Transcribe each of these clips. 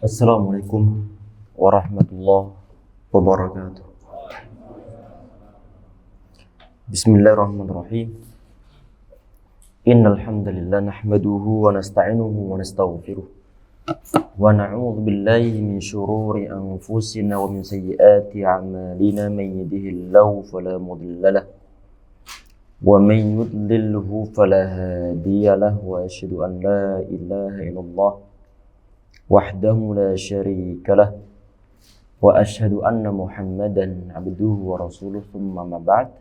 Assalamualaikum warahmatullahi wabarakatuh. Bismillahirrahmanirrahim. Innal hamdalillah nahmaduhu wa nasta'inuhu wa nastaghfiruh. Wa na'udzu billahi min shururi anfusina wa min sayyiati a'malina man yahdihillahu fala mudilla lahu wa man yudlilhu fala hadiya lahu wa asyhadu an la ilaha illallah wahdahu la syarika lah wa asyhadu anna Muhammadan abduhu wa rasuluh thumma ma ba'd.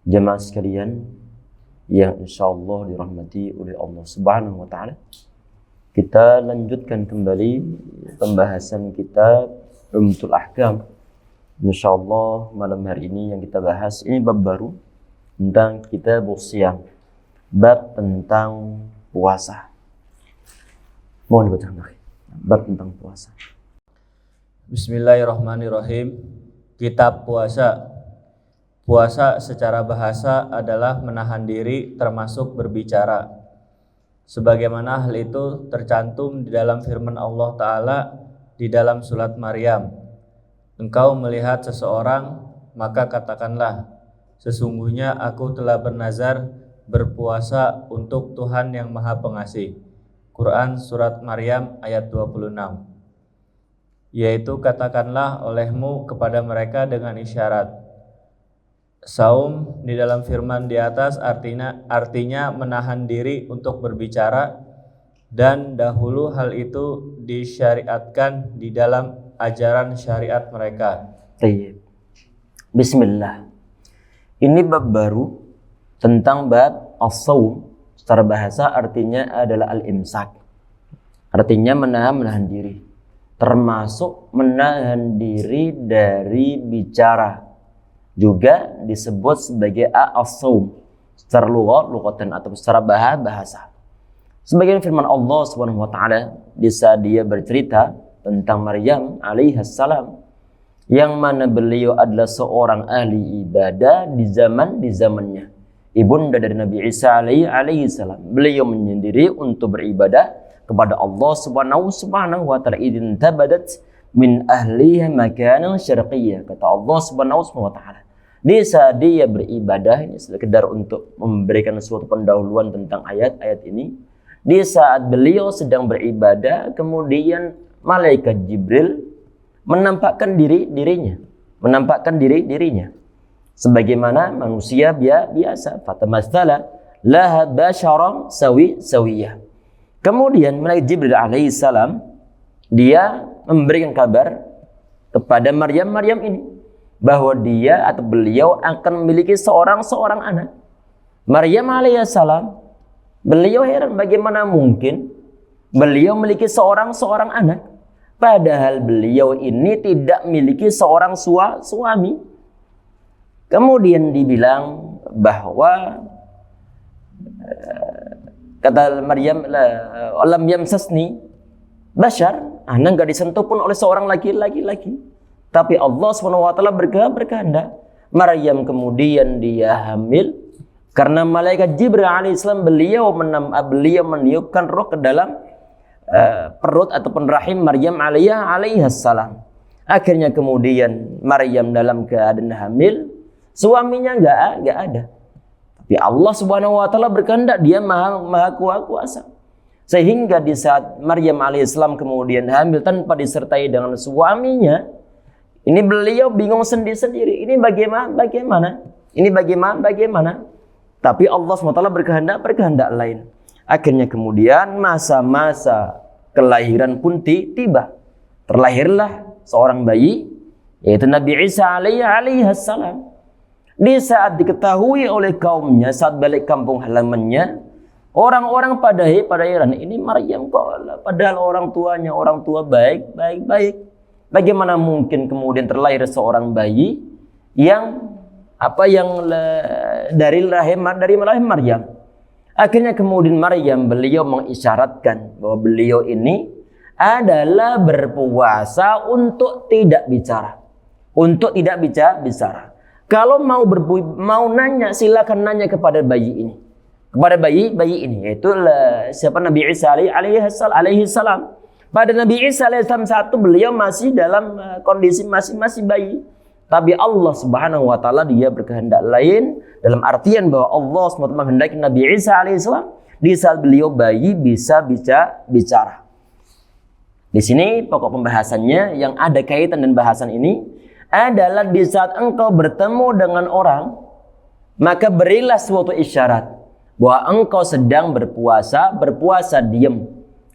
Jemaah sekalian yang insyaallah dirahmati oleh Allah Subhanahu wa taala, kita lanjutkan kembali pembahasan kitab Umdatul Ahkam. Insyaallah malam hari ini yang kita bahas ini bab baru tentang Kitabus Shiyam, bab tentang puasa. Mohon dibacakan bab tentang puasa. Bismillahirrahmanirrahim. Kitab puasa. Puasa secara bahasa adalah menahan diri termasuk berbicara. Sebagaimana hal itu tercantum di dalam firman Allah Ta'ala di dalam surat Maryam. Engkau melihat seseorang, maka katakanlah, sesungguhnya aku telah bernazar berpuasa untuk Tuhan yang Maha Pengasih. Quran Surat Maryam ayat 26. Yaitu katakanlah olehmu kepada mereka dengan isyarat. Saum di dalam firman di atas artinya menahan diri untuk berbicara, dan dahulu hal itu disyariatkan di dalam ajaran syariat mereka. Baik. Bismillah. Ini bab baru tentang bab as-saum. Secara bahasa artinya adalah al-imsak. Artinya menahan diri. Termasuk menahan diri dari bicara. Juga disebut sebagai as-saum secara lughatan atau secara bahasa. Sebagian firman Allah Subhanahu wa taala di saat dia bercerita tentang Maryam alaihissalam salam, yang mana beliau adalah seorang ahli ibadah di zamannya. Ibunda dari Nabi Isa alaihi salam. Beliau menyendiri untuk beribadah kepada Allah Subhanahu wa taala. Idin tabadat min ahliha makanan syarqiyyah. Kata Allah Subhanahu wa taala. Di saat dia beribadah, ini sekedar untuk memberikan suatu pendahuluan tentang ayat-ayat ini. Di saat beliau sedang beribadah, kemudian malaikat Jibril menampakkan dirinya. Sebagaimana manusia biasa, fatamatsala laha basyaran sawiyah. Kemudian malaikat Jibril alaihissalam dia memberikan kabar kepada Maryam ini bahwa dia atau beliau akan memiliki seorang anak. Maryam alaihissalam, beliau heran bagaimana mungkin beliau memiliki seorang anak, padahal beliau ini tidak memiliki seorang suami. Kemudian dibilang bahwa kata Maryam, alam yamsasni bashar, anak enggak disentuh pun oleh seorang laki-laki. Tapi Allah SWT berkehendak. Maryam kemudian dia hamil karena malaikat Jibril alaihissalam beliau meniupkan roh ke dalam perut ataupun rahim Maryam alaihissalam. Akhirnya kemudian Maryam dalam keadaan hamil, suaminya enggak ada. Tapi Allah Subhanahu wa taala berkehendak, dia maha kuasa. Sehingga di saat Maryam alaihissalam kemudian hamil tanpa disertai dengan suaminya, ini beliau bingung sendiri. Ini bagaimana? Tapi Allah SWT berkehendak lain. Akhirnya kemudian masa-masa kelahiran pun tiba. Terlahirlah seorang bayi, yaitu Nabi Isa alaihissalam. Di saat diketahui oleh kaumnya, saat balik kampung halamannya, orang-orang pada heran, ini Maryam kok, padahal orang tua baik. Bagaimana mungkin kemudian terlahir seorang bayi yang dari rahim Maryam? Akhirnya kemudian beliau mengisyaratkan bahwa beliau ini adalah berpuasa untuk tidak bicara. Kalau mau nanya, silakan nanya kepada bayi ini. Kepada bayi ini, yaitu siapa Nabi Isa alaihi salam. Pada Nabi Isa alaihissalam satu, beliau masih dalam kondisi masih bayi. Tapi Allah Subhanahu wa taala dia berkehendak lain, dalam artian bahwa Allah SWT menghendaki Nabi Isa alaihissalam di saat beliau bayi bisa bicara. Di sini pokok pembahasannya yang ada kaitan dan bahasan ini adalah di saat engkau bertemu dengan orang, maka berilah suatu isyarat bahwa engkau sedang berpuasa diam.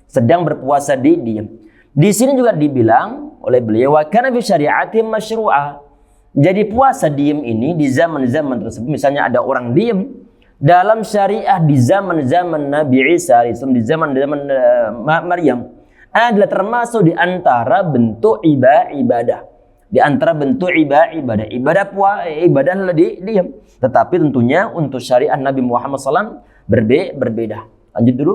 Sedang berpuasa diam. Di sini juga dibilang oleh beliau wa kana fi syari'atihim masyru'a. Jadi puasa diam ini di zaman-zaman tersebut, misalnya ada orang diam dalam syariah di zaman-zaman Nabi Isa alaihissalam, di zaman-zaman Maryam, adalah termasuk di antara bentuk ibadah. Di antara bentuk ibadah. Ibadah adalah diam. Tetapi tentunya untuk syariat Nabi Muhammad SAW berbeda. Lanjut dulu.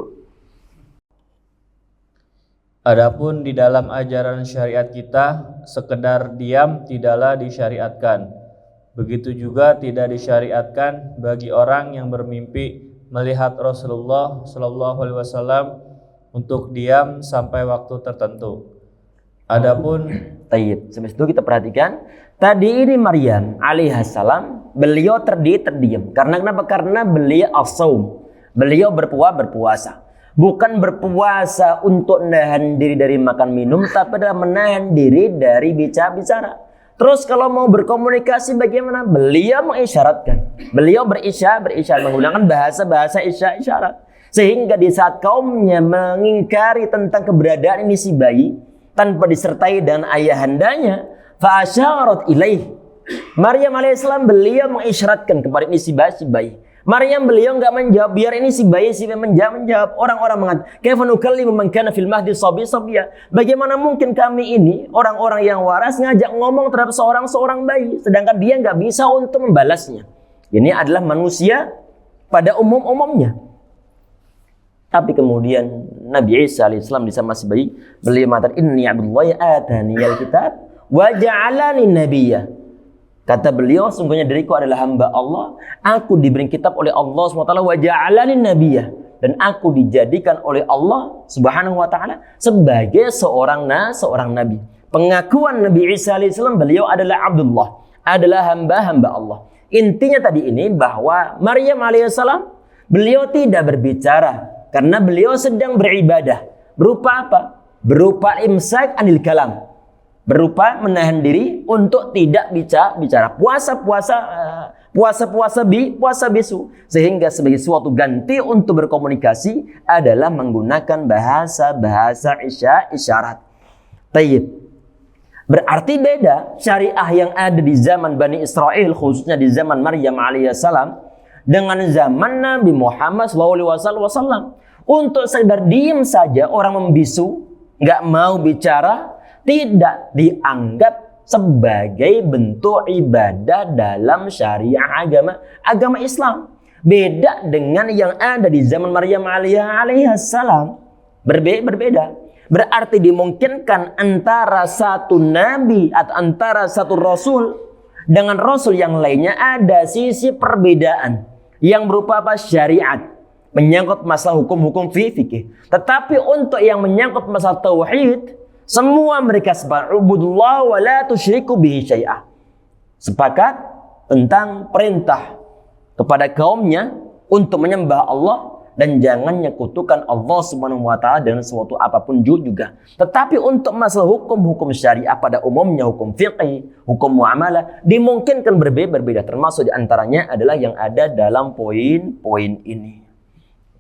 Adapun di dalam ajaran syariat kita, sekedar diam tidaklah disyariatkan. Begitu juga tidak disyariatkan bagi orang yang bermimpi melihat Rasulullah Shallallahu Alaihi Wasallam untuk diam sampai waktu tertentu. Adapun Tayyib. Sampai situ kita perhatikan. Tadi ini Maryam alaihissalam, beliau terdiam. Karena kenapa? Karena beliau as-saum. Beliau berpuasa. Bukan berpuasa untuk menahan diri dari makan minum, tapi adalah menahan diri dari bicara. Terus kalau mau berkomunikasi bagaimana? Beliau mengisyaratkan. Beliau berisyarat menggunakan bahasa isyarat. Sehingga di saat kaumnya mengingkari tentang keberadaan ini si bayi tanpa disertai dan ayahandanya, fa'asyarat ilaih. Maryam alaihissalam beliau mengisyaratkan kepada ini si bayi. Maryam beliau enggak menjawab, biar ini si bayi menjawab. Orang-orang mengatakan, "Kaifa nukallimu man kana fil mahdi sabiyya?" Bagaimana mungkin kami ini orang-orang yang waras ngajak ngomong terhadap seorang bayi sedangkan dia enggak bisa untuk membalasnya. Ini adalah manusia pada umumnya. Tapi kemudian Nabi Isa alaihissalam di masih bayi, beliau mengatakan, "Inni Abdullahi ataniyal kitab wa ja'alani nabiyya." Kata beliau, sungguhnya diriku adalah hamba Allah, aku diberi kitab oleh Allah SWT, wa ja'alani nabiyya, dan aku dijadikan oleh Allah Subhanahu wa taala sebagai seorang nabi. Pengakuan Nabi Isa alaihissalam, beliau adalah Abdullah, adalah hamba Allah. Intinya tadi ini bahwa Maryam alaihissalam beliau tidak berbicara karena beliau sedang beribadah. Berupa apa? Berupa imsak anil kalam. Berupa menahan diri untuk tidak bicara. Puasa bisu. Sehingga sebagai suatu ganti untuk berkomunikasi adalah menggunakan bahasa isyarat. Tayyib. Berarti beda syariah yang ada di zaman Bani Israel, khususnya di zaman Maryam alaihissalam, dengan zaman Nabi Muhammad SAW. Untuk sekedar diam saja orang membisu, nggak mau bicara, tidak dianggap sebagai bentuk ibadah dalam syariah agama Islam. Beda dengan yang ada di zaman Maryam alaihissalam. Berbeda. Berarti dimungkinkan antara satu nabi atau antara satu rasul dengan rasul yang lainnya ada sisi perbedaan yang berupa apa? Syariat, menyangkut masalah hukum-hukum fikih. Tetapi untuk yang menyangkut masalah tauhid, semua mereka sepakat, ubudullah wa la tusyriku bihi syai'ah. Sepakat tentang perintah kepada kaumnya untuk menyembah Allah dan jangan nyekutukan Allah Subhanahu wa taala dengan sesuatu apapun juga. Tetapi untuk masalah hukum-hukum syariah pada umumnya, hukum fiqih, hukum muamalah dimungkinkan berbeda, termasuk di antaranya adalah yang ada dalam poin-poin ini.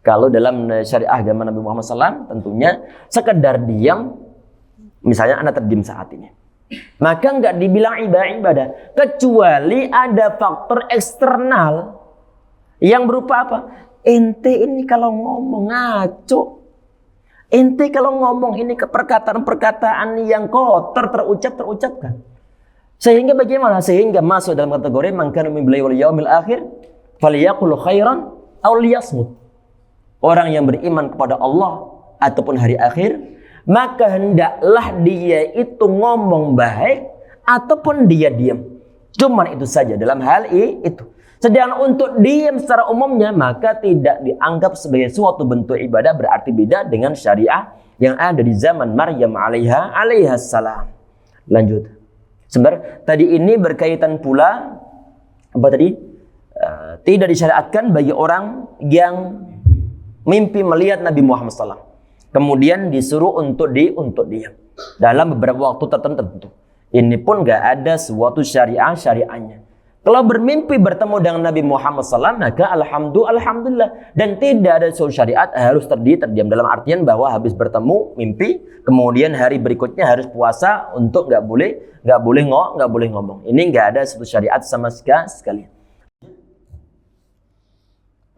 Kalau dalam syariah agama Nabi Muhammad SAW tentunya sekedar diam, misalnya Anda terdiam saat ini, maka enggak dibilang ibadah, kecuali ada faktor eksternal yang berupa apa? Ente ini kalau ngomong ngaco, ente kalau ngomong ini ke perkataan-perkataan yang kotor terucapkan. Sehingga bagaimana? Sehingga masuk dalam kategori man kana min billahi wal yaumil akhir falyaqul khairan aw liyasmut. Orang yang beriman kepada Allah ataupun hari akhir, maka hendaklah dia itu ngomong baik ataupun dia diam. Cuman itu saja dalam hal itu. Sedangkan untuk diam secara umumnya maka tidak dianggap sebagai suatu bentuk ibadah, berarti beda dengan syariah yang ada di zaman Maryam alaihissalam. Lanjut. Sebentar, tadi ini berkaitan pula apa tadi? Tidak disyariatkan bagi orang yang mimpi melihat Nabi Muhammad SAW. Kemudian disuruh untuk diam dalam beberapa waktu tertentu. Ini pun gak ada suatu syariahnya. Kalau bermimpi bertemu dengan Nabi Muhammad SAW, maka alhamdulillah. Dan tidak ada suatu syariat harus terdiam. Dalam artian bahwa habis bertemu mimpi, kemudian hari berikutnya harus puasa untuk nggak boleh ngomong. Ini nggak ada suatu syariat sama sekali.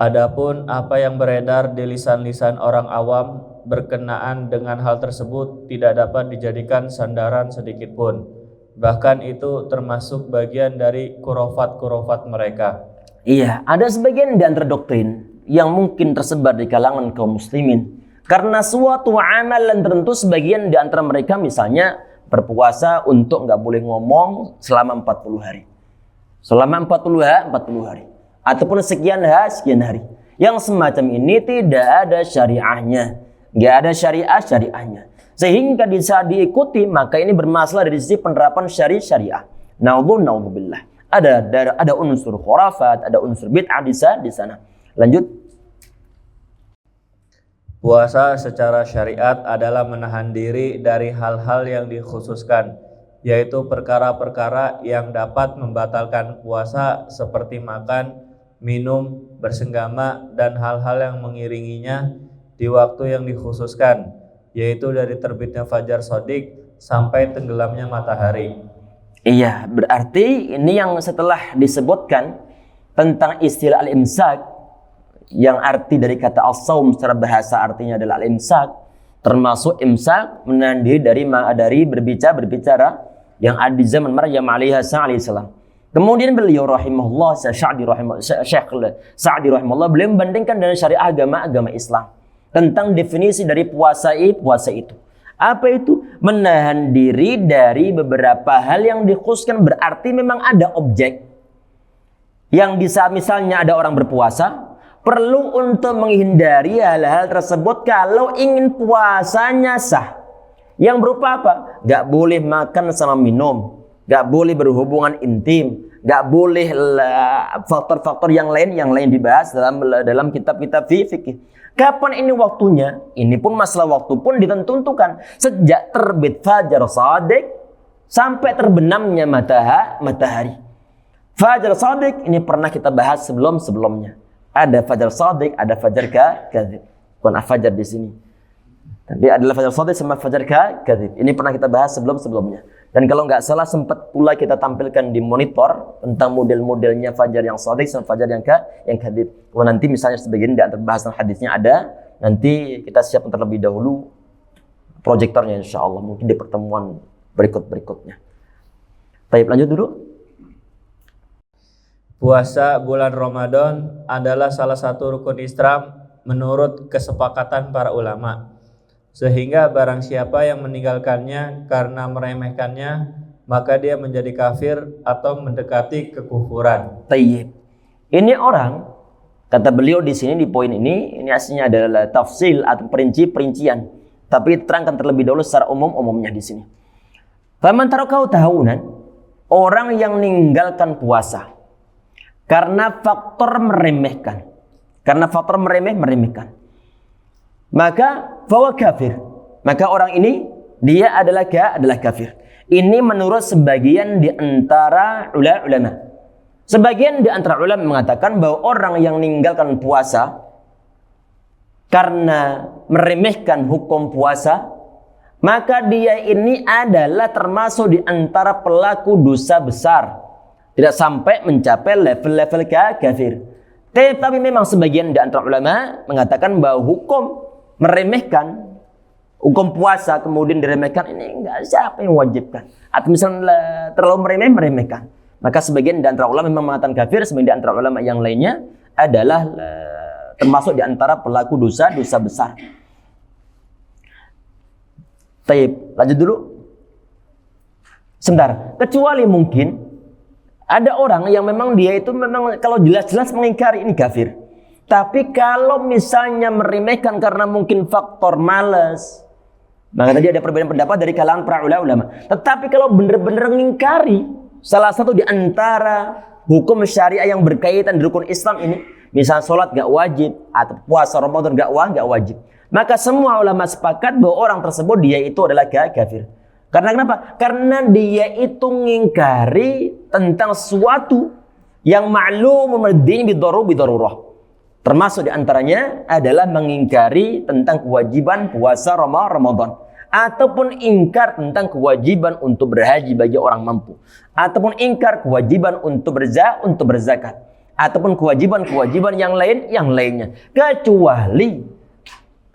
Adapun apa yang beredar di lisan-lisan orang awam berkenaan dengan hal tersebut tidak dapat dijadikan sandaran sedikit pun. Bahkan itu termasuk bagian dari kurofat mereka. Iya, ada sebagian di antara doktrin yang mungkin tersebar di kalangan kaum muslimin. Karena suatu amalan tertentu sebagian di antara mereka misalnya berpuasa untuk nggak boleh ngomong selama 40 hari. Selama 40 hari. Ataupun sekian hari. Yang semacam ini tidak ada syariahnya. Nggak ada syariahnya. Sehingga bisa diikuti, maka ini bermasalah dari sisi penerapan syariah. Naudzubillah. Ada unsur khurafat, ada unsur bid'ah di sana. Lanjut. Puasa secara syariat adalah menahan diri dari hal-hal yang dikhususkan, yaitu perkara-perkara yang dapat membatalkan puasa seperti makan, minum, bersenggama, dan hal-hal yang mengiringinya di waktu yang dikhususkan, yaitu dari terbitnya fajar shadiq sampai tenggelamnya matahari. Iya, berarti ini yang setelah disebutkan tentang istilah al-imsak, yang arti dari kata as-saum secara bahasa artinya adalah al-imsak, termasuk imsak menahan diri dari berbicara yang ada di zaman Maryam alaihissalam. Kemudian beliau rahimahullah, Syekh Sa'di rahimahullah, beliau membandingkan dengan syariah agama Islam tentang definisi dari puasa itu. Apa itu? Menahan diri dari beberapa hal yang dikhususkan, berarti memang ada objek yang bisa, misalnya ada orang berpuasa, perlu untuk menghindari hal-hal tersebut kalau ingin puasanya sah. Yang berupa apa? Gak boleh makan sama minum, gak boleh berhubungan intim, gak boleh faktor-faktor yang lain dibahas dalam kitab-kitab fikih. Kapan ini waktunya? Ini pun masalah waktu pun ditentukan sejak terbit fajar shadiq sampai terbenamnya matahari. Fajar shadiq ini pernah kita bahas sebelumnya. Ada fajar shadiq, ada fajar kadzib. Bukan fajar di sini. Tapi adalah fajar shadiq sama fajar kadzib. Ini pernah kita bahas sebelumnya. Dan kalau nggak salah sempat pula kita tampilkan di monitor tentang model-modelnya fajar yang shadiq sama fajar yang kadzib. Kalau nanti misalnya sebagian di antara bahasan hadisnya ada, nanti kita siapkan terlebih dahulu proyektornya insyaallah mungkin di pertemuan berikutnya. Baik, lanjut dulu. Puasa bulan Ramadan adalah salah satu rukun Islam menurut kesepakatan para ulama. Sehingga barang siapa yang meninggalkannya karena meremehkannya, maka dia menjadi kafir atau mendekati kekufuran. Tayyib. Ini orang, kata beliau di sini di poin ini aslinya adalah tafsil atau perincian. Tapi terangkan terlebih dahulu secara umumnya di sini. Faman tarakau tahunan, orang yang meninggalkan puasa karena faktor meremehkan. Maka bahwa kafir. Maka orang ini dia adalah kafir. Ini menurut sebagian di antara ulama. Sebagian di antara ulama mengatakan bahwa orang yang meninggalkan puasa karena meremehkan hukum puasa, maka dia ini adalah termasuk di antara pelaku dosa besar. Tidak sampai mencapai level kafir. Tetapi memang sebagian di antara ulama mengatakan bahwa hukum meremehkan, hukum puasa kemudian diremehkan, ini enggak, siapa yang wajibkan? Atau misalnya terlalu meremehkan. Maka sebagian di antara ulama memang mengatakan kafir, sebagian di antara ulama yang lainnya adalah termasuk di antara pelaku dosa besar. Baik, lanjut dulu. Sebentar, kecuali mungkin ada orang yang memang dia itu memang kalau jelas-jelas mengingkari ini kafir. Tapi kalau misalnya meremehkan karena mungkin faktor malas, Maka tadi ada perbedaan pendapat dari kalangan para ulama. Tetapi kalau benar-benar mengingkari salah satu di antara hukum syariah yang berkaitan dengan rukun Islam ini, misal sholat gak wajib atau puasa Ramadan gak wajib, maka semua ulama sepakat bahwa orang tersebut dia itu adalah kafir. Karena kenapa? Karena dia itu mengingkari tentang sesuatu yang ma'lum din bidarurah. Termasuk diantaranya adalah mengingkari tentang kewajiban puasa Ramadan, ataupun ingkar tentang kewajiban untuk berhaji bagi orang mampu, ataupun ingkar kewajiban untuk berzakat, ataupun kewajiban yang lainnya. Kecuali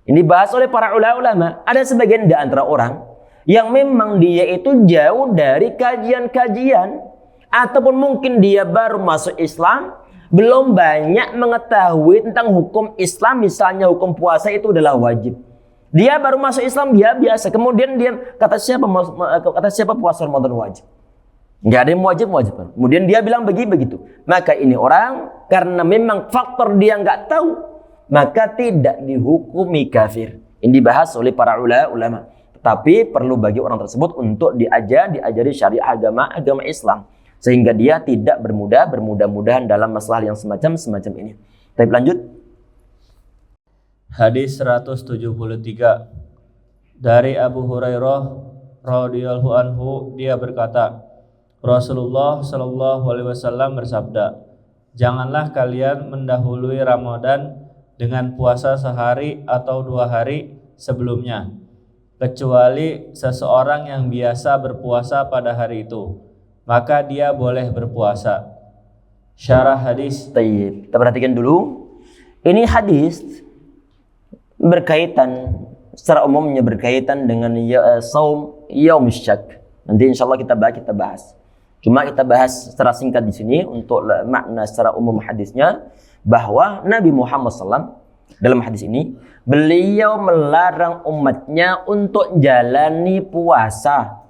ini bahas oleh para ulama, ada sebagian di antara orang yang memang dia itu jauh dari kajian-kajian, ataupun mungkin dia baru masuk Islam, belum banyak mengetahui tentang hukum Islam. Misalnya hukum puasa itu adalah wajib. Dia baru masuk Islam, dia biasa. Kemudian dia kata siapa puasa Ramadan wajib? Nggak ada yang wajib. Kemudian dia bilang begitu. Maka ini orang karena memang faktor dia nggak tahu, maka tidak dihukumi kafir. Ini dibahas oleh para ulama. Tetapi perlu bagi orang tersebut untuk diajari syariat agama Islam, sehingga dia tidak bermudah-mudahan dalam masalah yang semacam ini. Tapi lanjut. Hadis 173 dari Abu Hurairah radhiyallahu anhu, dia berkata, Rasulullah shallallahu alaihi wasallam bersabda, janganlah kalian mendahului Ramadan dengan puasa sehari atau 2 hari sebelumnya, kecuali seseorang yang biasa berpuasa pada hari itu, maka dia boleh berpuasa. Syarah hadis. Baik, kita perhatikan dulu. Ini hadis berkaitan, secara umumnya berkaitan dengan saum yaum syak. Nanti insyaallah kita bahas. Cuma kita bahas secara singkat di sini untuk makna secara umum hadisnya, bahwa Nabi Muhammad SAW dalam hadis ini beliau melarang umatnya untuk jalani puasa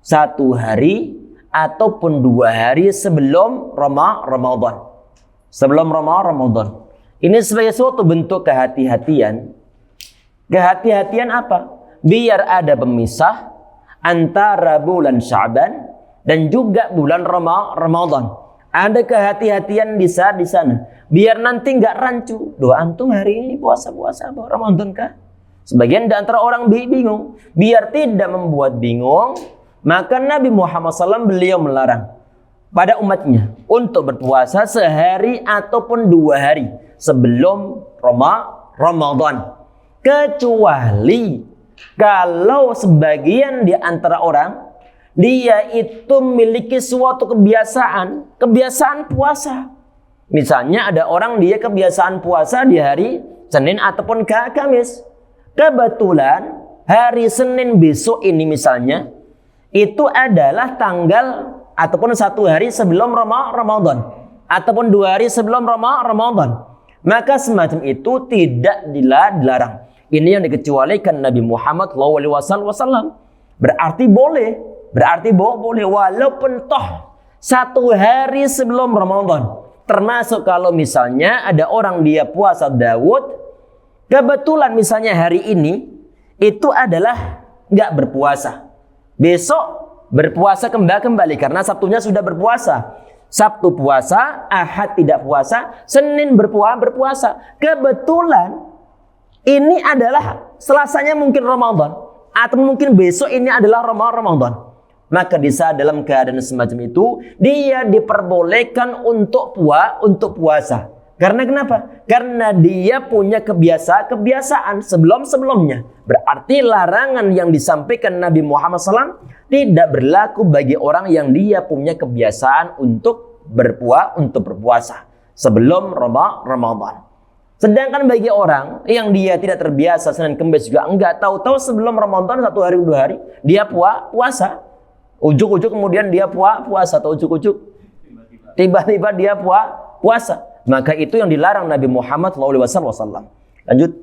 1 hari ataupun 2 hari sebelum Ramadan. Sebelum Ramadan. Ini sebagai suatu bentuk kehati-hatian. Kehati-hatian apa? Biar ada pemisah antara bulan Sya'ban dan juga bulan Ramadan. Ada kehati-hatian di sana. Biar nanti nggak rancu. Doa antum hari ini puasa Ramadan kah? Sebagian di antara orang bingung. Biar tidak membuat bingung, maka Nabi Muhammad SAW beliau melarang pada umatnya untuk berpuasa sehari ataupun 2 hari sebelum Ramadan. Kecuali kalau sebagian di antara orang dia itu memiliki suatu kebiasaan puasa. Misalnya ada orang dia kebiasaan puasa di hari Senin ataupun Kamis. Kebetulan hari Senin besok ini misalnya itu adalah tanggal ataupun 1 hari sebelum Ramadan ataupun 2 hari sebelum Ramadan. Maka semacam itu tidak dilarang. Ini yang dikecualikan Nabi Muhammad SAW. Berarti boleh walaupun toh 1 hari sebelum Ramadan. Termasuk kalau misalnya ada orang dia puasa Daud, kebetulan misalnya hari ini itu adalah nggak berpuasa. Besok berpuasa kembali karena Sabtunya sudah berpuasa. Sabtu puasa, Ahad tidak puasa, Senin berpuasa. Kebetulan ini adalah Selasanya mungkin Ramadan, atau mungkin besok ini adalah Ramadan. Maka di saat dalam keadaan semacam itu dia diperbolehkan untuk puasa. Karena kenapa? Karena dia punya kebiasaan sebelumnya. Berarti larangan yang disampaikan Nabi Muhammad SAW tidak berlaku bagi orang yang dia punya kebiasaan untuk berpuasa sebelum Ramadan. Sedangkan bagi orang yang dia tidak terbiasa Senin Kamis juga enggak, tahu-tahu sebelum Ramadan 1 hari 2 hari dia puasa. Ujuk-ujuk kemudian dia puasa, atau ujuk-ujuk tiba-tiba dia puasa. Maka itu yang dilarang Nabi Muhammad SAW. Lanjut.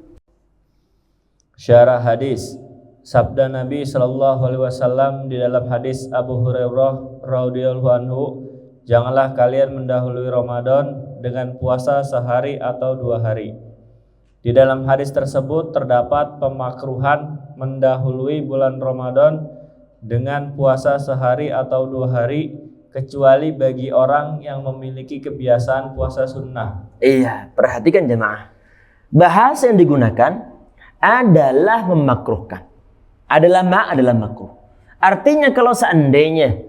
Syarah hadis. Sabda Nabi SAW di dalam hadis Abu Hurairah radhiyallahu anhu, janganlah kalian mendahului Ramadan dengan puasa sehari atau 2 hari. Di dalam hadis tersebut terdapat pemakruhan mendahului bulan Ramadan dengan puasa sehari atau 2 hari, kecuali bagi orang yang memiliki kebiasaan puasa sunnah. Iya, perhatikan jemaah. Bahasa yang digunakan adalah memakruhkan. Adalah makruh. Artinya kalau seandainya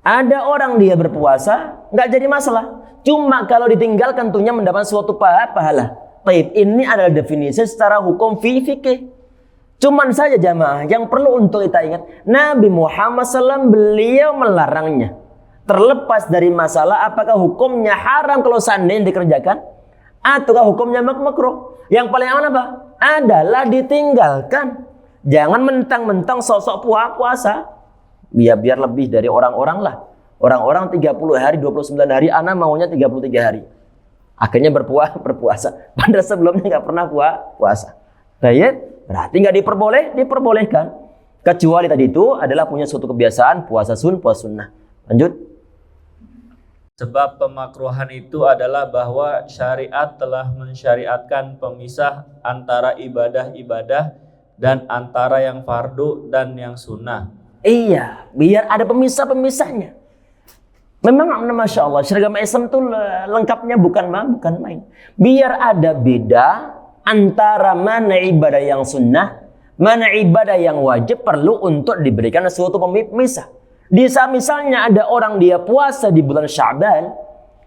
ada orang dia berpuasa, nggak jadi masalah. Cuma kalau ditinggalkan tentunya mendapat suatu pahala. Baik, ini adalah definisi secara hukum fikih. Cuman saja jamaah yang perlu untuk kita ingat, Nabi Muhammad SAW beliau melarangnya. Terlepas dari masalah apakah hukumnya haram kalau seandainya dikerjakan, ataukah hukumnya makruh. Yang paling aman apa? Adalah ditinggalkan. Jangan mentang-mentang sosok puasa. Biar lebih dari orang-orang lah. Orang-orang 30 hari, 29 hari, ana maunya 33 hari. Akhirnya berpuasa. Padahal sebelumnya nggak pernah puasa. Baik, berarti nggak diperbolehkan. Kecuali tadi itu adalah punya suatu kebiasaan puasa sunnah. Lanjut. Sebab pemakruhan itu adalah bahwa syariat telah mensyariatkan pemisah antara ibadah-ibadah dan antara yang fardu dan yang sunnah. Iya, biar ada pemisahnya. Memang Masya Allah, seragam Islam itu lengkapnya bukan main. Biar ada beda antara mana ibadah yang sunnah, mana ibadah yang wajib perlu untuk diberikan suatu pemisah. Misalnya ada orang dia puasa di bulan Sya'ban,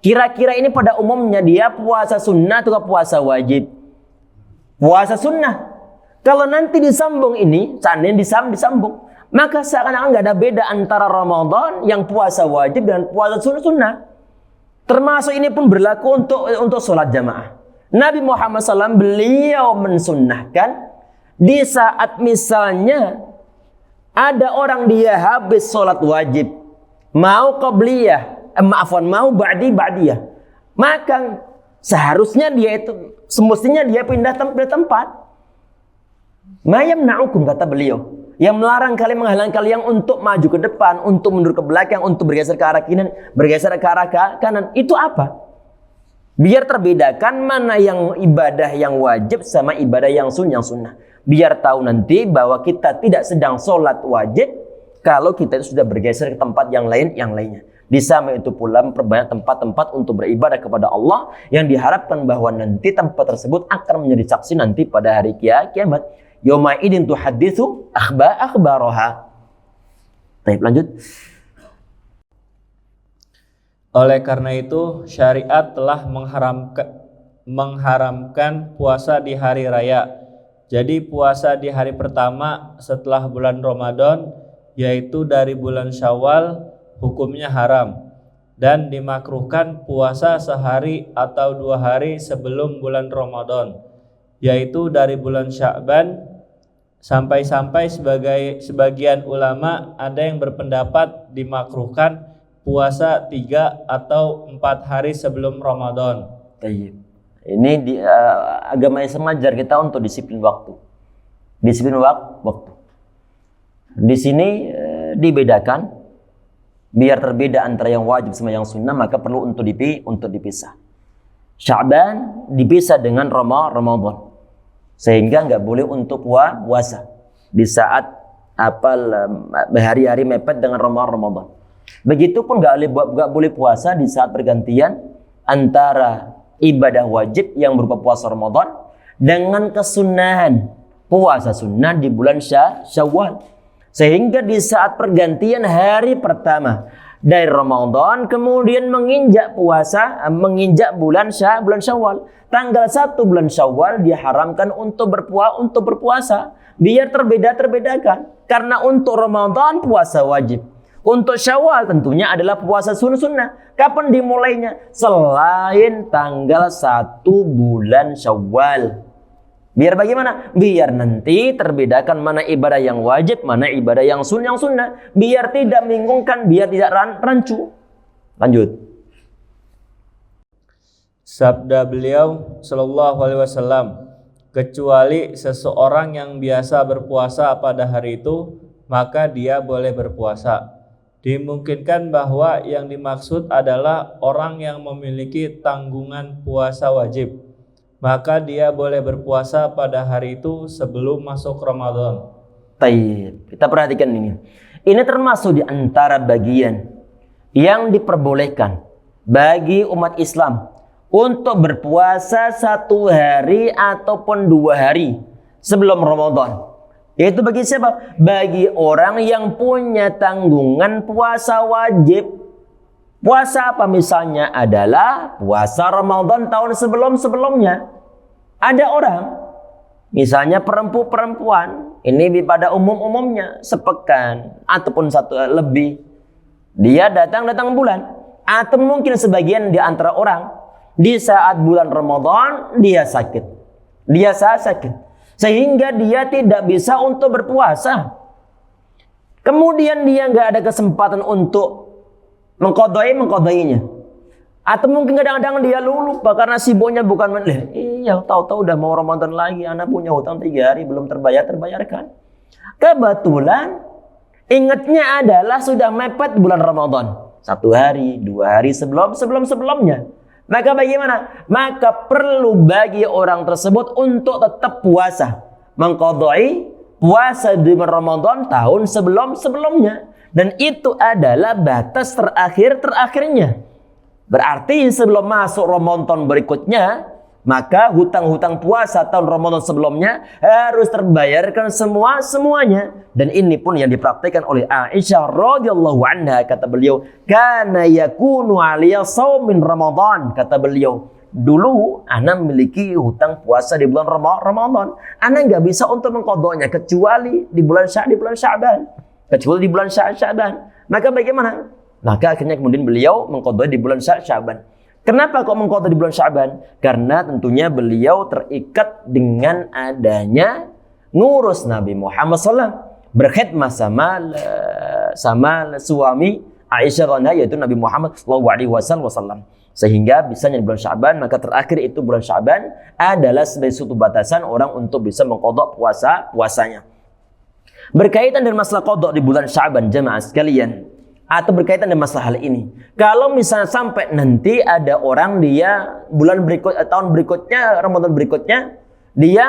kira-kira ini pada umumnya dia puasa sunnah atau puasa wajib? Puasa sunnah. Kalau nanti disambung ini, seandainya disambung, maka seakan-akan nggak ada beda antara Ramadan yang puasa wajib dan puasa sunnah. Termasuk ini pun berlaku untuk sholat jamaah. Nabi Muhammad SAW beliau mensunnahkan di saat misalnya ada orang dia habis sholat wajib, mau qabliyah, mau ba'diyah, maka seharusnya semestinya dia pindah tempat. Ma yamna'ukum, kata beliau, yang melarang kalian, menghalang kalian untuk maju ke depan, untuk mundur ke belakang, untuk bergeser ke arah kiri, bergeser ke arah kanan. Itu apa? Biar terbedakan mana yang ibadah yang wajib sama ibadah yang sunnah. Biar tahu nanti bahwa kita tidak sedang sholat wajib kalau kita itu sudah bergeser ke tempat yang lainnya. Di samping itu pula memperbanyak tempat-tempat untuk beribadah kepada Allah yang diharapkan bahwa nanti tempat tersebut akan menjadi saksi nanti pada hari kiamat. Yawma idin tuhaditsu akhbaraha. Baik, lanjut. Oleh karena itu, syariat telah mengharamkan puasa di hari raya. Jadi puasa di hari pertama setelah bulan Ramadan, yaitu dari bulan Syawal, hukumnya haram. Dan dimakruhkan puasa sehari atau 2 hari sebelum bulan Ramadan, yaitu dari bulan Sya'ban. Sampai-sampai sebagian ulama ada yang berpendapat dimakruhkan puasa 3 atau 4 hari sebelum Ramadan. Ini agama Islam mengajar kita untuk disiplin waktu. Waktu. Di sini dibedakan, biar terbeda antara yang wajib sama yang sunnah, maka perlu untuk dipisah. Sya'ban dipisah dengan Ramadan. Sehingga nggak boleh untuk puasa di saat hari-hari mepet dengan Ramadan. Begitupun nggak boleh puasa di saat pergantian antara ibadah wajib yang berupa puasa Ramadan dengan kesunahan puasa sunnah di bulan Syawal. Sehingga di saat pergantian hari pertama dari Ramadan kemudian menginjak bulan Syawal. Tanggal 1 bulan Syawal diharamkan untuk berpuasa. Biar terbedakan. Karena untuk Ramadan puasa wajib. Untuk Syawal tentunya adalah puasa sunnah. Kapan dimulainya? Selain tanggal 1 bulan Syawal. Biar bagaimana? Biar nanti terbedakan mana ibadah yang wajib, mana ibadah yang sunnah. Biar tidak membingungkan, biar tidak rancu. Lanjut. Sabda beliau sallallahu alaihi wasallam, kecuali seseorang yang biasa berpuasa pada hari itu, maka dia boleh berpuasa. Dimungkinkan bahwa yang dimaksud adalah orang yang memiliki tanggungan puasa wajib. maka dia boleh berpuasa pada hari itu sebelum masuk Ramadan. Taib. Kita perhatikan ini. Ini termasuk di antara bagian yang diperbolehkan bagi umat Islam untuk berpuasa 1 hari ataupun 2 hari sebelum Ramadan. Yaitu bagi siapa? Bagi orang yang punya tanggungan puasa wajib. Puasa apa misalnya adalah puasa Ramadan tahun sebelum-sebelumnya. Ada orang, misalnya perempuan, ini pada umumnya sepekan ataupun 1 lebih. Dia datang bulan. Atau mungkin sebagian di antara orang, di saat bulan Ramadan dia sakit. Dia sakit. Sehingga dia tidak bisa untuk berpuasa. Kemudian dia nggak ada kesempatan untuk mengkodainya. Atau mungkin kadang-kadang dia lupa karena sibuknya bukan iya, tahu-tahu udah mau Ramadan lagi, anak punya hutang 3 hari belum terbayarkan. Kebetulan ingatnya adalah sudah mepet bulan Ramadan, 1 hari, 2 hari sebelumnya. Maka bagaimana? Maka perlu bagi orang tersebut untuk tetap puasa, mengqadai puasa di Ramadan tahun sebelumnya. Dan itu adalah batas terakhirnya. Berarti sebelum masuk Ramadan berikutnya, maka hutang-hutang puasa tahun Ramadan sebelumnya harus terbayarkan semuanya. Dan ini pun yang dipraktikkan oleh Aisyah radhiyallahu anha. Kata beliau, kana yakunu aliyya shaumin Ramadan. Kata beliau, dulu ana memiliki hutang puasa di bulan Ramadan. Ana nggak bisa untuk mengqadanya kecuali di bulan Sya'ban. Kecuali di bulan Sya'ban. Maka bagaimana? Maka akhirnya kemudian beliau mengqadha di bulan Sya'ban. Kenapa kok mengqadha di bulan Sya'ban? Karena tentunya beliau terikat dengan adanya ngurus Nabi Muhammad SAW, berkhidmah sama suami Aisyah radhiyallahu yaitu Nabi Muhammad SAW. Sehingga bisanya di bulan Sya'ban, maka terakhir itu bulan Sya'ban adalah sebagai suatu batasan orang untuk bisa mengqadha puasanya. Berkaitan dengan masalah qadha di bulan Sya'ban jemaah sekalian, atau berkaitan dengan masalah hal ini. Kalau misalnya sampai nanti ada orang dia tahun berikutnya, Ramadan berikutnya, dia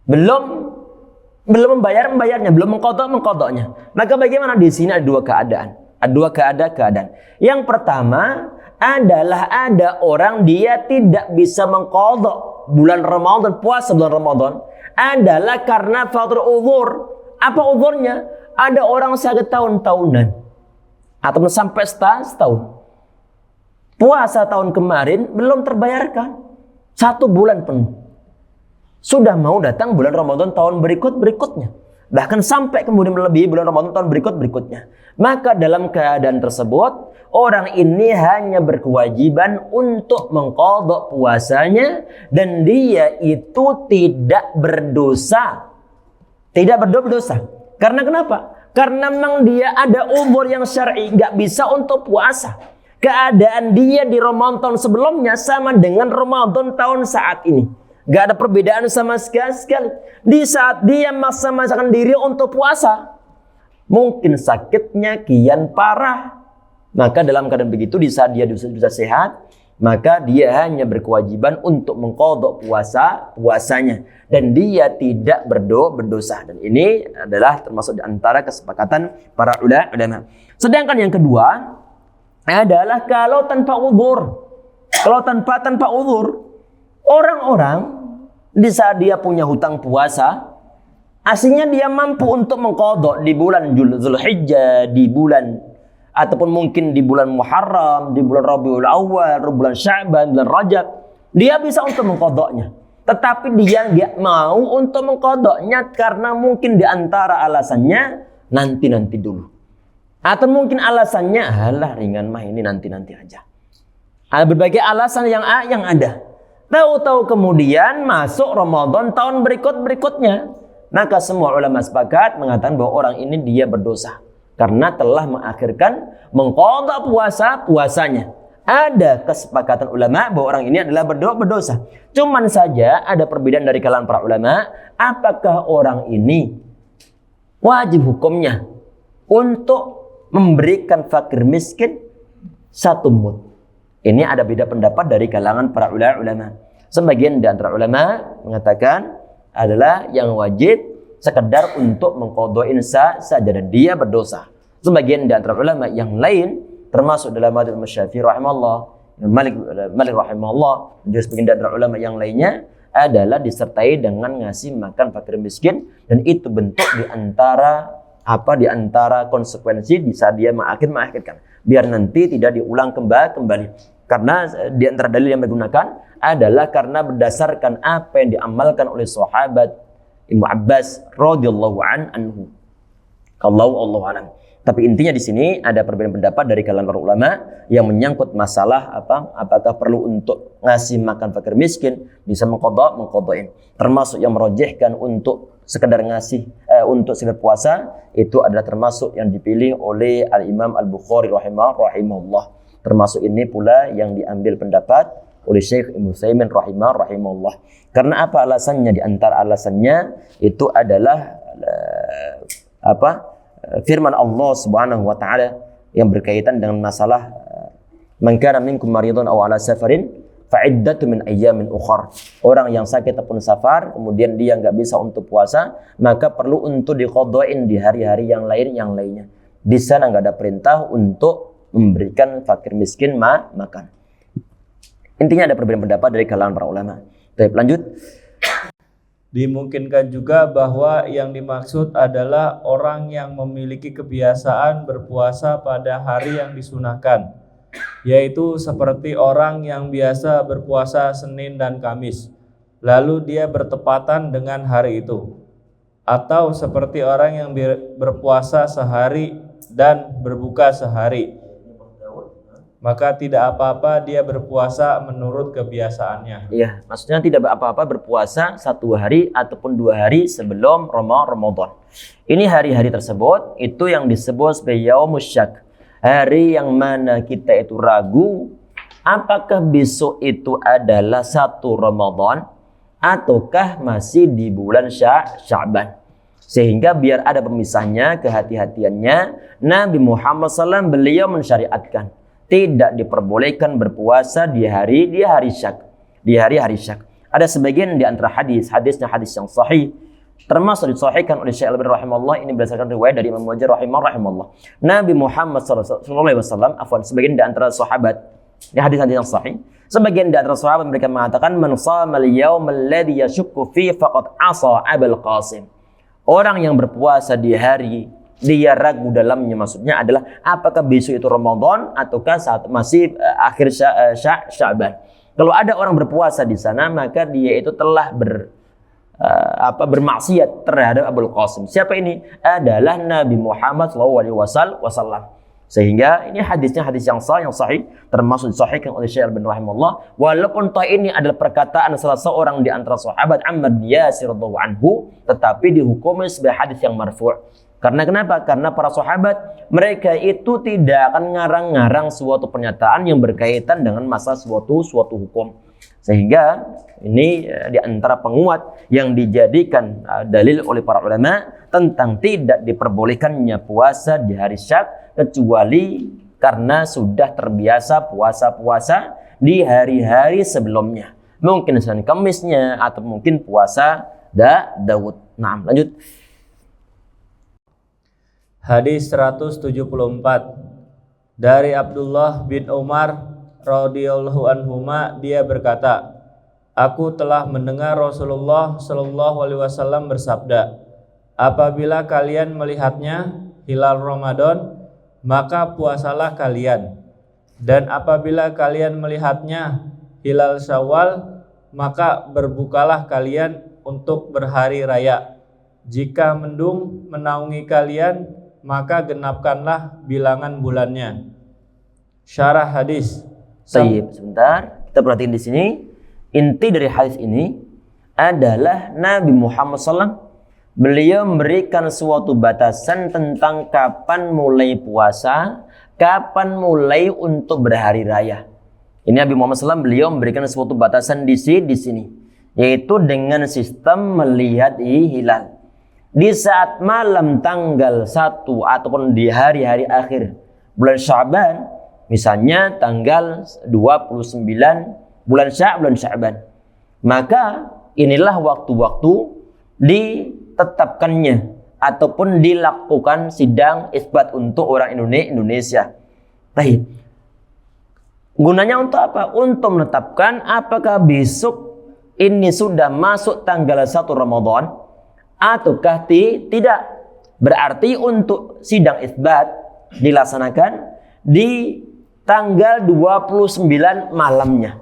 belum membayarnya, belum mengqadhanya. Maka bagaimana? Di sini ada 2 keadaan. Ada 2 keadaan. Yang pertama adalah ada orang dia tidak bisa mengqadha bulan Ramadan, puasa bulan Ramadan adalah karena faktor uzur. Apa uzurnya? Ada orang sakit tahun-tahunan atau sampai setahun. Puasa tahun kemarin belum terbayarkan 1 bulan penuh. Sudah mau datang bulan Ramadan tahun berikutnya. Bahkan sampai kemudian melebihi bulan Ramadan tahun berikutnya. Maka dalam keadaan tersebut, orang ini hanya berkewajiban untuk mengqadha puasanya dan dia itu tidak berdosa. Tidak berdosa. Karena kenapa? Karena memang dia ada umur yang syar'i, nggak bisa untuk puasa. Keadaan dia di Ramadan sebelumnya sama dengan Ramadan tahun saat ini. Nggak ada perbedaan sama sekali. Di saat dia maksa-maksakan diri untuk puasa, mungkin sakitnya kian parah. Maka dalam keadaan begitu, di saat dia sudah sehat, maka dia hanya berkewajiban untuk mengqadha puasanya dan dia tidak berdosa. Dan ini adalah termasuk di antara kesepakatan para ulama. Sedangkan yang kedua adalah kalau tanpa uzur. Kalau tanpa uzur, orang-orang di saat dia punya hutang puasa, aslinya dia mampu untuk mengqadha di bulan Zulhijjah, di bulan ataupun mungkin di bulan Muharram, di bulan Rabiul Awal, bulan Sya'ban, bulan Rajab, dia bisa untuk mengqadhanya. Tetapi dia nggak mau untuk mengqadhanya karena mungkin di antara alasannya nanti dulu. Atau mungkin alasannya halah ringan mah ini nanti aja. Ada berbagai alasan yang ada. Tahu-tahu kemudian masuk Ramadan tahun berikutnya. Maka semua ulama sepakat mengatakan bahwa orang ini dia berdosa. Karena telah mengakhirkan mengqadha puasanya. Ada kesepakatan ulama bahwa orang ini adalah berdosa. Cuman saja ada perbedaan dari kalangan para ulama. Apakah orang ini wajib hukumnya untuk memberikan fakir miskin 1 mud? Ini ada beda pendapat dari kalangan para ulama. Sebagian di antara ulama mengatakan adalah yang wajib sekedar untuk mengqadhain saja dan dia berdosa. Sebagian di antara ulama yang lain termasuk dalam madzhab Syafi'i rahimahullah, Malik rahimahullah, dan sebagian di antara ulama yang lainnya adalah disertai dengan ngasih makan fakir miskin, dan itu bentuk di antara konsekuensi di saat dia mengakhirkan, biar nanti tidak diulang kembali. Karena di antara dalil yang digunakan adalah karena berdasarkan apa yang diamalkan oleh sahabat Ibnu Abbas radhiyallahu anhu. Allahu alam. Tapi intinya di sini ada perbedaan pendapat dari kalangan para ulama yang menyangkut masalah apakah perlu untuk ngasih makan fakir miskin, bisa mengqadhain. Termasuk yang merojehkan untuk sekedar ngasih untuk sekedar puasa, itu adalah termasuk yang dipilih oleh Al-Imam Al-Bukhari rahimahullah. Termasuk ini pula yang diambil pendapat oleh Syekh Ibnu Utsaimin rahimahullah. Karena apa alasannya? Di antara alasannya itu adalah firman Allah Subhanahu wa taala yang berkaitan dengan masalah man kana minkum maridun aw ala safarin fa'iddatu min ayyamin ukhar. Orang yang sakit ataupun safar kemudian dia enggak bisa untuk puasa, maka perlu untuk diqadhain di hari-hari yang lainnya. Di sana enggak ada perintah untuk memberikan fakir miskin makan. Intinya ada perbedaan pendapat dari kalangan para ulama. Baik, lanjut. Dimungkinkan juga bahwa yang dimaksud adalah orang yang memiliki kebiasaan berpuasa pada hari yang disunahkan, yaitu seperti orang yang biasa berpuasa Senin dan Kamis, lalu dia bertepatan dengan hari itu. Atau seperti orang yang berpuasa sehari dan berbuka sehari, maka tidak apa-apa dia berpuasa menurut kebiasaannya. Iya, maksudnya tidak apa-apa berpuasa 1 hari ataupun 2 hari sebelum Ramadan. Ini hari-hari tersebut itu yang disebut sebagai yaumus syak. Hari yang mana kita itu ragu apakah besok itu adalah 1 Ramadan ataukah masih di bulan Sya'ban. Sehingga biar ada pemisahnya, kehati-hatiannya, Nabi Muhammad SAW beliau mensyariatkan tidak diperbolehkan berpuasa di hari syak. Di hari syak. Ada sebagian di antara hadisnya hadis yang sahih, termasuk disahihkan oleh Syekh Al-Albani rahimahullah. Ini berdasarkan riwayat dari Imam Muwajjir rahimahullah. Nabi Muhammad sallallahu alaihi wasallam, sebagian di antara sahabat, ini hadis-hadis yang sahih. Sebagian di antara sahabat mereka mengatakan man shama al-yawm alladhi yashukku fi faqad asa Abul Qasim. Orang yang berpuasa di hari dia ragu dalamnya, maksudnya adalah apakah besok itu Ramadan ataukah saat masih akhir Sya'ban. Kalau ada orang berpuasa di sana, maka dia itu telah bermaksiat terhadap Abul Qasim. Siapa ini? Adalah Nabi Muhammad SAW. Sehingga ini hadisnya hadis yang sahih, termasuk disahihkan oleh Syekh Al-Albani rahimahullah. Walaupun ini adalah perkataan salah seorang di antara sahabat Ammar bin Yasir radhiyallahu anhu, tetapi dihukumi sebagai hadis yang marfu'. Karena kenapa? Karena para sahabat mereka itu tidak akan ngarang-ngarang suatu pernyataan yang berkaitan dengan masa suatu hukum. Sehingga ini di antara penguat yang dijadikan dalil oleh para ulama tentang tidak diperbolehkannya puasa di hari syak kecuali karena sudah terbiasa puasa-puasa di hari-hari sebelumnya. Mungkin Senin Kamisnya atau mungkin puasa Daud. Nah, lanjut. Hadis 174 dari Abdullah bin Umar radhiyallahu anhuma, dia berkata, aku telah mendengar Rasulullah sallallahu alaihi wasallam bersabda, apabila kalian melihatnya hilal Ramadan, maka puasalah kalian, dan apabila kalian melihatnya hilal Syawal, maka berbukalah kalian untuk berhari raya. Jika mendung menaungi kalian, maka genapkanlah bilangan bulannya. Syarah hadis. Baik, sebentar. Kita perhatiin di sini. Inti dari hadis ini adalah Nabi Muhammad SAW beliau memberikan suatu batasan tentang kapan mulai puasa, kapan mulai untuk berhari raya. Ini Nabi Muhammad SAW beliau memberikan suatu batasan di sini, yaitu dengan sistem melihat hilal. Di saat malam tanggal 1 ataupun di hari-hari akhir bulan Sya'ban, Misalnya tanggal 29 bulan Sya'ban. Maka inilah waktu-waktu ditetapkannya ataupun dilakukan sidang isbat untuk orang Indonesia. Baik. Gunanya untuk apa? Untuk menetapkan apakah besok ini sudah masuk tanggal 1 Ramadan ataukah tidak. Berarti untuk sidang isbat dilaksanakan di tanggal 29 malamnya.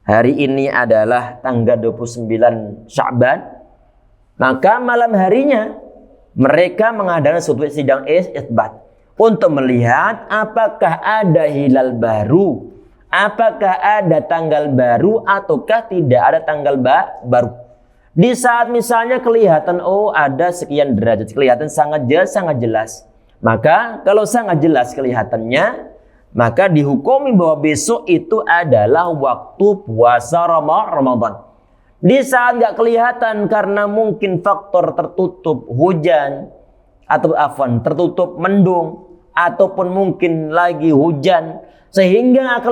Hari ini adalah tanggal 29 Sya'ban. Maka malam harinya mereka mengadakan suatu sidang isbat untuk melihat apakah ada hilal baru, apakah ada tanggal baru ataukah tidak ada tanggal baru. Di saat misalnya kelihatan ada sekian derajat, kelihatan sangat jelas. Maka kalau sangat jelas kelihatannya, maka dihukumi bahwa besok itu adalah waktu puasa Ramadan. Di saat nggak kelihatan karena mungkin faktor tertutup hujan atau tertutup mendung ataupun mungkin lagi hujan sehingga nggak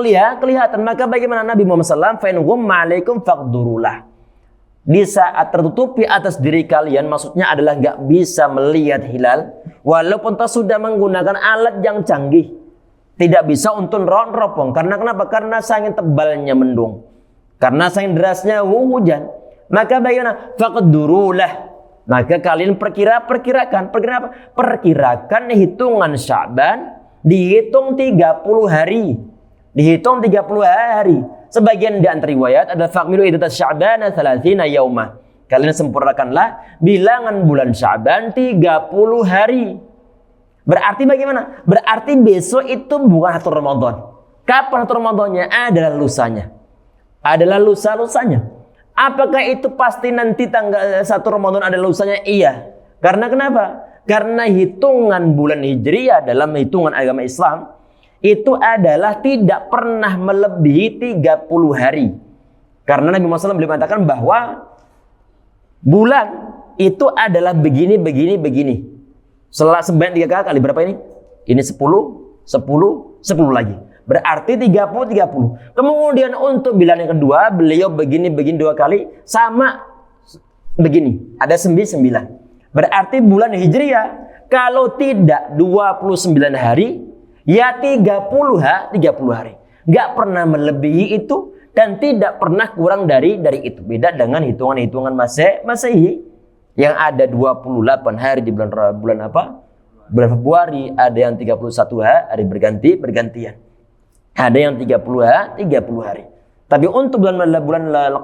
kelihatan, maka bagaimana Nabi Muhammad SAW? Fa in ghumma 'alaikum faqdurulah. Di saat tertutupi atas diri kalian, maksudnya adalah nggak bisa melihat hilal, walaupun sudah menggunakan alat yang canggih, tidak bisa untuk neropong. Karena kenapa? Karena saking tebalnya mendung, karena saking derasnya hujan. Maka bagaimana? Faqdurulah. Maka kalian perkirakan hitungan Sya'ban, dihitung 30 hari. Sebagian di antara riwayat adalah fa'milu iddat Sya'ban 30 yaumah. Kalian sempurnakanlah bilangan bulan Sya'ban 30 hari. Berarti bagaimana? Berarti besok itu bukan satu Ramadan. Kapan satu Ramadannya? Adalah lusanya. Lusa-lusanya. Apakah itu pasti nanti tanggal 1 Ramadan adalah lusanya? Iya. Karena kenapa? Karena hitungan bulan Hijriah dalam hitungan agama Islam itu adalah tidak pernah melebihi 30 hari. Karena Nabi Muhammad SAW beliau mengatakan bahwa bulan itu adalah begini. Sebanyak 3 kali berapa ini? Ini 10 lagi. Berarti 30. Kemudian untuk bilangan yang kedua, beliau begini 2 kali sama begini. Ada 9. Berarti bulan Hijriah kalau tidak 29 hari, ya 30 hari. Nggak pernah melebihi itu dan tidak pernah kurang dari itu. Beda dengan hitungan Masehi yang ada 28 hari di bulan apa? Bulan Februari, ada yang 31 hari bergantian. Ada yang 30 hari. Tapi untuk bulan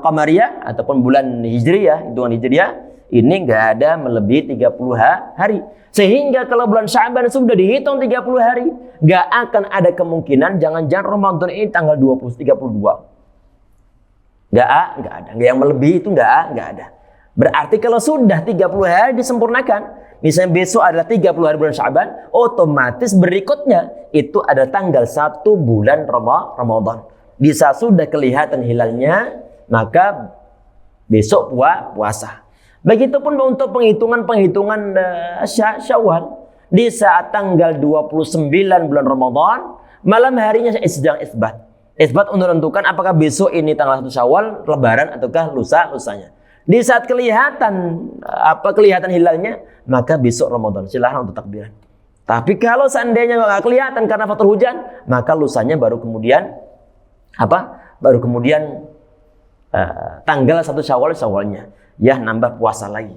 Qamariyah ataupun bulan Hijriyah, hitungan Hijriyah, ini nggak ada melebihi 30 hari. Sehingga kalau bulan Sya'ban sudah dihitung 30 hari, nggak akan ada kemungkinan jangan-jangan Ramadan ini tanggal 32. Nggak ada. Nggak yang melebihi itu nggak ada. Berarti kalau sudah 30 hari disempurnakan, misalnya besok adalah 30 hari bulan Sya'ban, otomatis berikutnya itu ada tanggal 1 bulan Ramadan. Di saat sudah kelihatan hilalnya, maka besok puasa. Begitupun untuk penghitungan Syawal. Di saat tanggal 29 bulan Ramadan, malam harinya sedang isbat. Isbat untuk menentukan apakah besok ini tanggal 1 Syawal, lebaran ataukah lusanya. Di saat kelihatan hilalnya, maka besok Ramadan. Silahkan untuk takbiran. Tapi kalau seandainya nggak kelihatan karena faktor hujan, maka lusanya baru kemudian tanggal 1 Syawalnya. Ya nambah puasa lagi.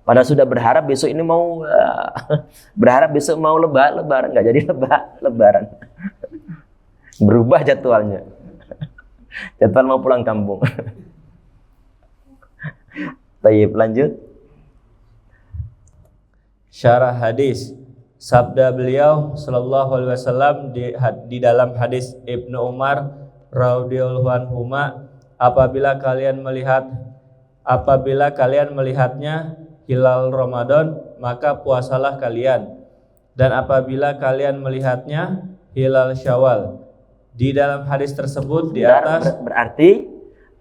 Padahal sudah berharap besok ini mau lebaran, nggak jadi lebaran. Berubah jadwalnya. Jadwal mau pulang kampung. Baik, lanjut. Syarah hadis. Sabda beliau sallallahu alaihi wasallam di dalam hadis Ibnu Umar radhiyallahu anhuma, apabila kalian melihatnya hilal Ramadan, maka puasalah kalian. Dan apabila kalian melihatnya hilal Syawal. Di dalam hadis tersebut di atas berarti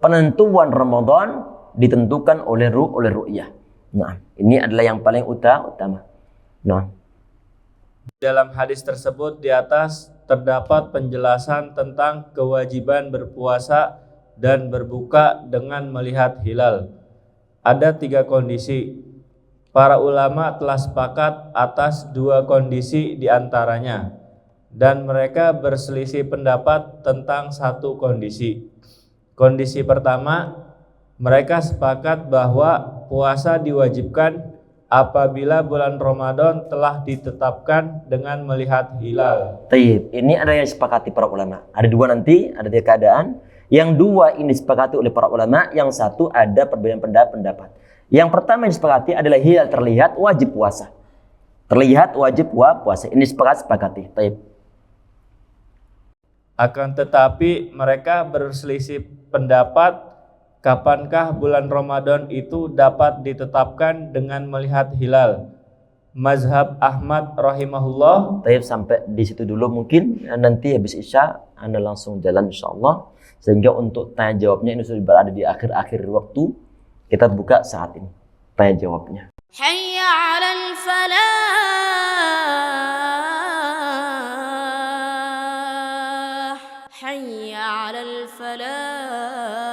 penentuan Ramadan ditentukan oleh ru'yah. Nah, ini adalah yang paling utama. Nah, Dalam hadis tersebut di atas terdapat penjelasan tentang kewajiban berpuasa dan berbuka dengan melihat hilal. Ada 3 kondisi. Para ulama telah sepakat atas 2 kondisi di antaranya, dan mereka berselisih pendapat tentang 1 kondisi. Kondisi pertama, mereka sepakat bahwa puasa diwajibkan apabila bulan Ramadan telah ditetapkan dengan melihat hilal. Taib. Ini ada yang disepakati para ulama. Ada 2 nanti, ada 3 keadaan. Yang 2 ini disepakati oleh para ulama, yang 1 ada perbedaan pendapat. Yang pertama yang disepakati adalah hilal terlihat wajib puasa. Terlihat wajib puasa. Ini sepakati. Taib. Akan tetapi mereka berselisih pendapat kapankah bulan Ramadan itu dapat ditetapkan dengan melihat hilal. Mazhab Ahmad rahimahullah. Taib, sampai di situ dulu mungkin. Nanti habis Isya Anda langsung jalan insyaallah. Sehingga untuk tanya jawabnya ini sudah berada di akhir-akhir waktu. Kita buka saat ini tanya jawabnya. Hayya 'alal falah. Hayya 'alal falah.